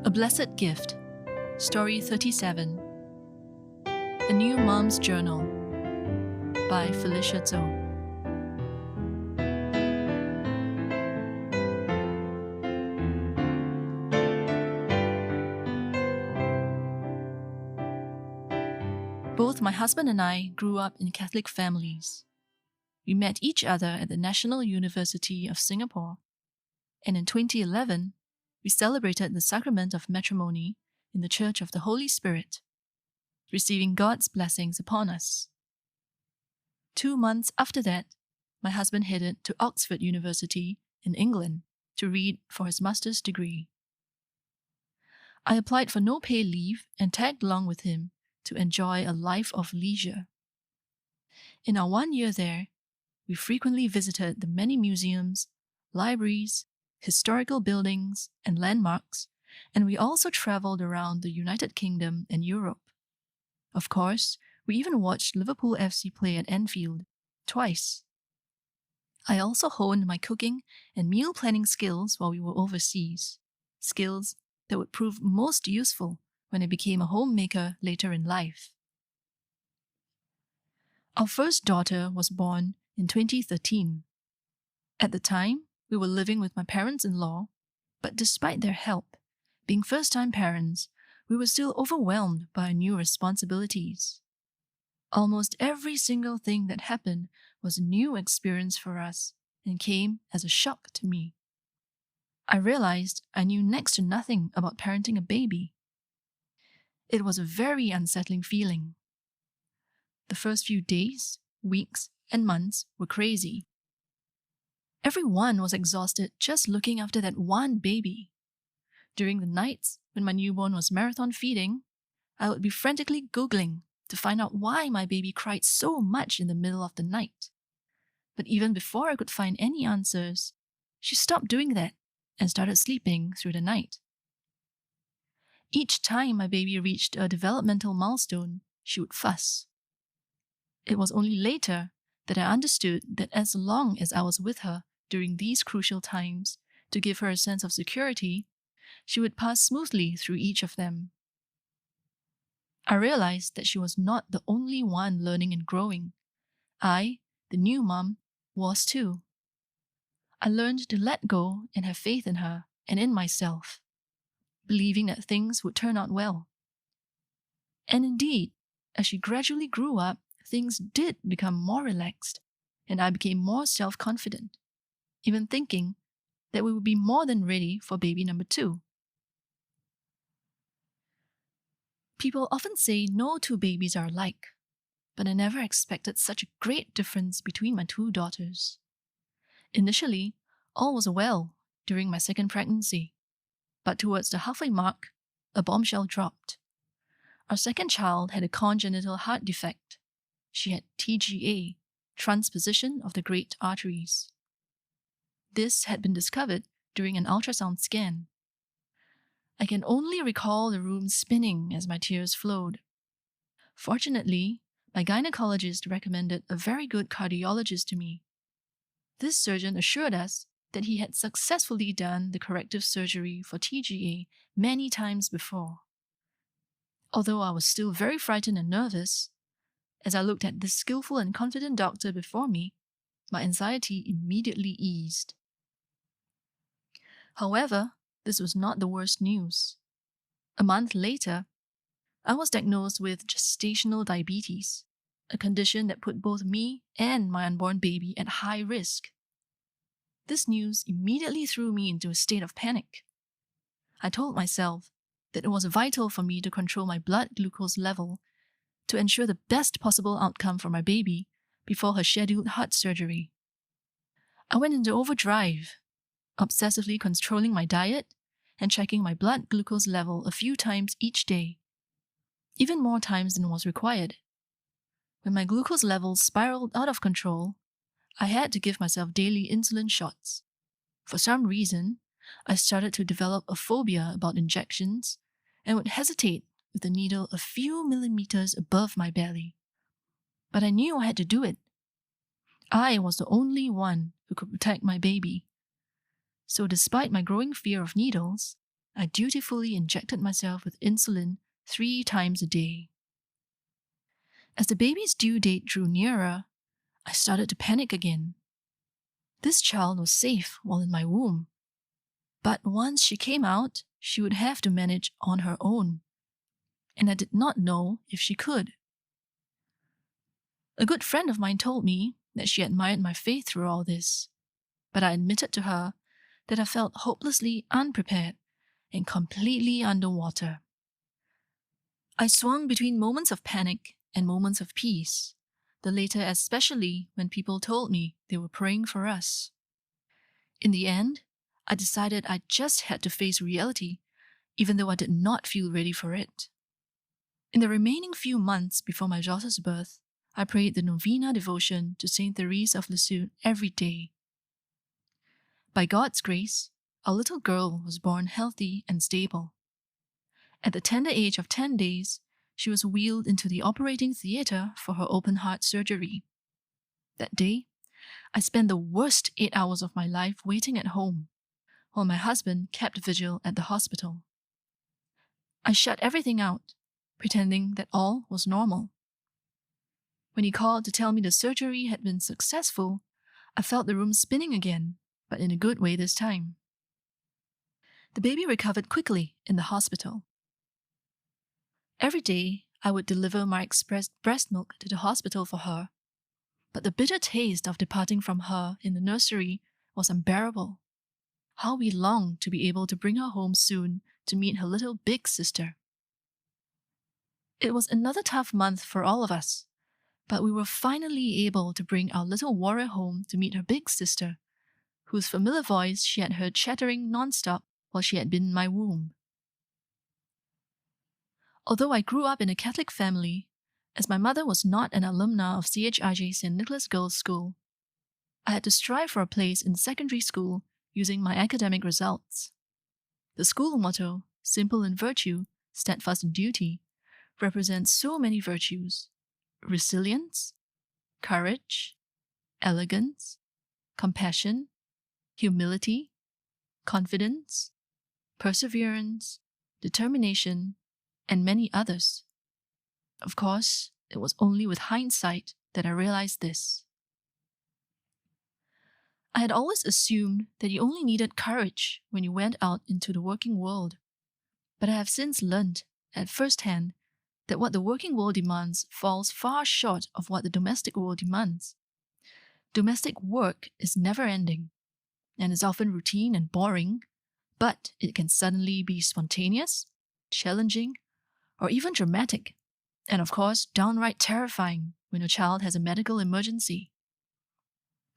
A Blessed Gift, Story 37. A New Mom's Journal by Felicia Zhou. Both my husband and I grew up in Catholic families. We met each other at the National University of Singapore, and in 2011, we celebrated the sacrament of matrimony in the Church of the Holy Spirit, receiving God's blessings upon us. 2 months after that, my husband headed to Oxford University in England to read for his master's degree. I applied for no pay leave and tagged along with him to enjoy a life of leisure. In our 1 year there, we frequently visited the many museums, libraries, historical buildings, and landmarks, and we also traveled around the United Kingdom and Europe. Of course, we even watched Liverpool FC play at Anfield twice. I also honed my cooking and meal planning skills while we were overseas, skills that would prove most useful when I became a homemaker later in life. Our first daughter was born in 2013. At the time, we were living with my parents-in-law, but despite their help, being first-time parents, we were still overwhelmed by our new responsibilities. Almost every single thing that happened was a new experience for us and came as a shock to me. I realized I knew next to nothing about parenting a baby. It was a very unsettling feeling. The first few days, weeks, and months were crazy. Everyone was exhausted just looking after that one baby. During the nights, when my newborn was marathon feeding, I would be frantically Googling to find out why my baby cried so much in the middle of the night. But even before I could find any answers, she stopped doing that and started sleeping through the night. Each time my baby reached a developmental milestone, she would fuss. It was only later that I understood that as long as I was with her during these crucial times to give her a sense of security, she would pass smoothly through each of them. I realized that she was not the only one learning and growing. I, the new mom, was too. I learned to let go and have faith in her and in myself, believing that things would turn out well. And indeed, as she gradually grew up, things did become more relaxed, and I became more self-confident, even thinking that we would be more than ready for baby number 2. People often say no two babies are alike, but I never expected such a great difference between my 2 daughters. Initially, all was well during my second pregnancy, but towards the halfway mark, a bombshell dropped. Our second child had a congenital heart defect. She had TGA, transposition of the great arteries. This had been discovered during an ultrasound scan. I can only recall the room spinning as my tears flowed. Fortunately, my gynecologist recommended a very good cardiologist to me. This surgeon assured us that he had successfully done the corrective surgery for TGA many times before. Although I was still very frightened and nervous, as I looked at this skillful and confident doctor before me, my anxiety immediately eased. However, this was not the worst news. A month later, I was diagnosed with gestational diabetes, a condition that put both me and my unborn baby at high risk. This news immediately threw me into a state of panic. I told myself that it was vital for me to control my blood glucose level to ensure the best possible outcome for my baby before her scheduled heart surgery. I went into overdrive, obsessively controlling my diet and checking my blood glucose level a few times each day, even more times than was required. When my glucose levels spiraled out of control, I had to give myself daily insulin shots. For some reason, I started to develop a phobia about injections and would hesitate with the needle a few millimeters above my belly. But I knew I had to do it. I was the only one who could protect my baby. So despite my growing fear of needles, I dutifully injected myself with insulin 3 times a day. As the baby's due date drew nearer, I started to panic again. This child was safe while in my womb, but once she came out, she would have to manage on her own, and I did not know if she could. A good friend of mine told me that she admired my faith through all this, but I admitted to her that I felt hopelessly unprepared and completely underwater. I swung between moments of panic and moments of peace, the latter especially when people told me they were praying for us. In the end, I decided I just had to face reality, even though I did not feel ready for it. In the remaining few months before my daughter's birth, I prayed the novena devotion to Saint Therese of Lisieux every day. By God's grace, our little girl was born healthy and stable. At the tender age of 10 days, she was wheeled into the operating theatre for her open-heart surgery. That day, I spent the worst 8 hours of my life waiting at home, while my husband kept vigil at the hospital. I shut everything out, pretending that all was normal. When he called to tell me the surgery had been successful, I felt the room spinning again, but in a good way this time. The baby recovered quickly in the hospital. Every day, I would deliver my expressed breast milk to the hospital for her, but the bitter taste of departing from her in the nursery was unbearable. How we longed to be able to bring her home soon to meet her little big sister. It was another tough month for all of us, but we were finally able to bring our little warrior home to meet her big sister, whose familiar voice she had heard chattering non-stop while she had been in my womb. Although I grew up in a Catholic family, as my mother was not an alumna of CHRJ St. Nicholas Girls' School, I had to strive for a place in secondary school using my academic results. The school motto, simple in virtue, steadfast in duty, represents so many virtues: resilience, courage, elegance, compassion, humility, confidence, perseverance, determination, and many others. Of course, it was only with hindsight that I realized this. I had always assumed that you only needed courage when you went out into the working world, but I have since learned at first hand that what the working world demands falls far short of what the domestic world demands. Domestic work is never-ending and is often routine and boring, but it can suddenly be spontaneous, challenging, or even dramatic, and of course downright terrifying when a child has a medical emergency.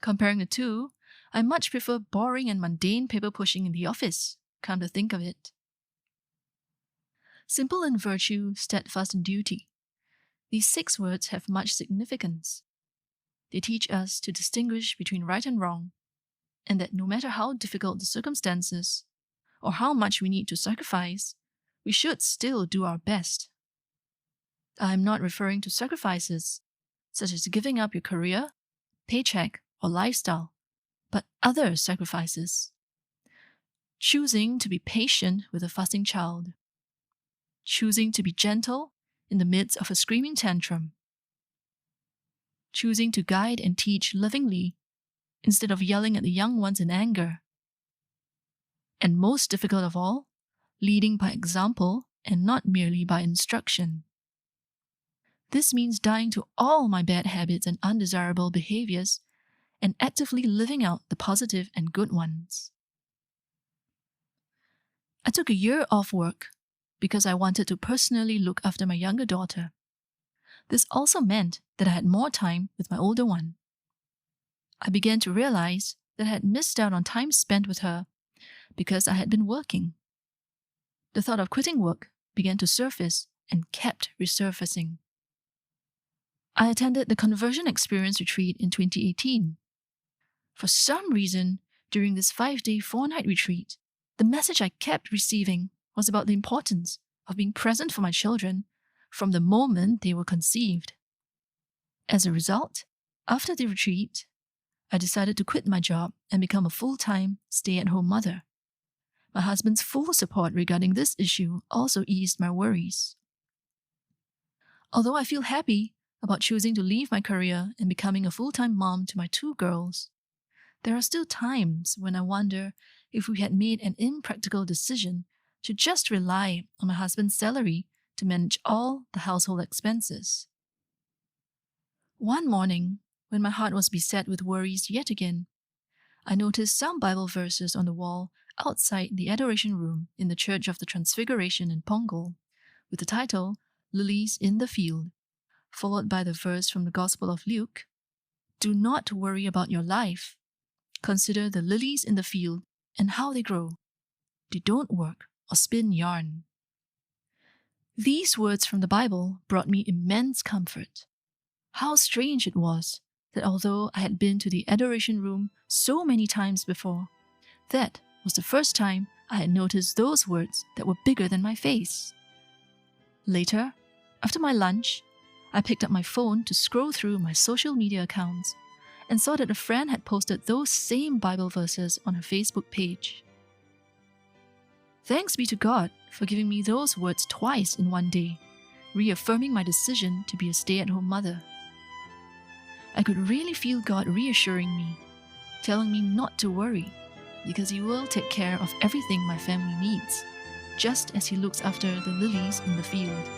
Comparing the two, I much prefer boring and mundane paper pushing in the office, come to think of it. Simple in virtue, steadfast in duty. These 6 words have much significance. They teach us to distinguish between right and wrong, and that no matter how difficult the circumstances, or how much we need to sacrifice, we should still do our best. I am not referring to sacrifices, such as giving up your career, paycheck, or lifestyle, but other sacrifices. Choosing to be patient with a fussing child. Choosing to be gentle in the midst of a screaming tantrum. Choosing to guide and teach lovingly instead of yelling at the young ones in anger. And most difficult of all, leading by example and not merely by instruction. This means dying to all my bad habits and undesirable behaviors and actively living out the positive and good ones. I took a year off work because I wanted to personally look after my younger daughter. This also meant that I had more time with my older one. I began to realize that I had missed out on time spent with her because I had been working. The thought of quitting work began to surface and kept resurfacing. I attended the Conversion Experience Retreat in 2018. For some reason, during this 5-day, 4-night retreat, the message I kept receiving was about the importance of being present for my children from the moment they were conceived. As a result, after the retreat, I decided to quit my job and become a full-time, stay-at-home mother. My husband's full support regarding this issue also eased my worries. Although I feel happy about choosing to leave my career and becoming a full-time mom to my 2 girls, there are still times when I wonder if we had made an impractical decision to just rely on my husband's salary to manage all the household expenses. One morning, when my heart was beset with worries yet again, I noticed some Bible verses on the wall outside the adoration room in the Church of the Transfiguration in Punggol, with the title, Lilies in the Field, followed by the verse from the Gospel of Luke, "Do not worry about your life. Consider the lilies in the field and how they grow. They don't work or spin yarn." These words from the Bible brought me immense comfort. How strange it was that although I had been to the adoration room so many times before, that was the first time I had noticed those words that were bigger than my face. Later, after my lunch, I picked up my phone to scroll through my social media accounts and saw that a friend had posted those same Bible verses on her Facebook page. Thanks be to God for giving me those words twice in one day, reaffirming my decision to be a stay-at-home mother. I could really feel God reassuring me, telling me not to worry, because He will take care of everything my family needs, just as He looks after the lilies in the field.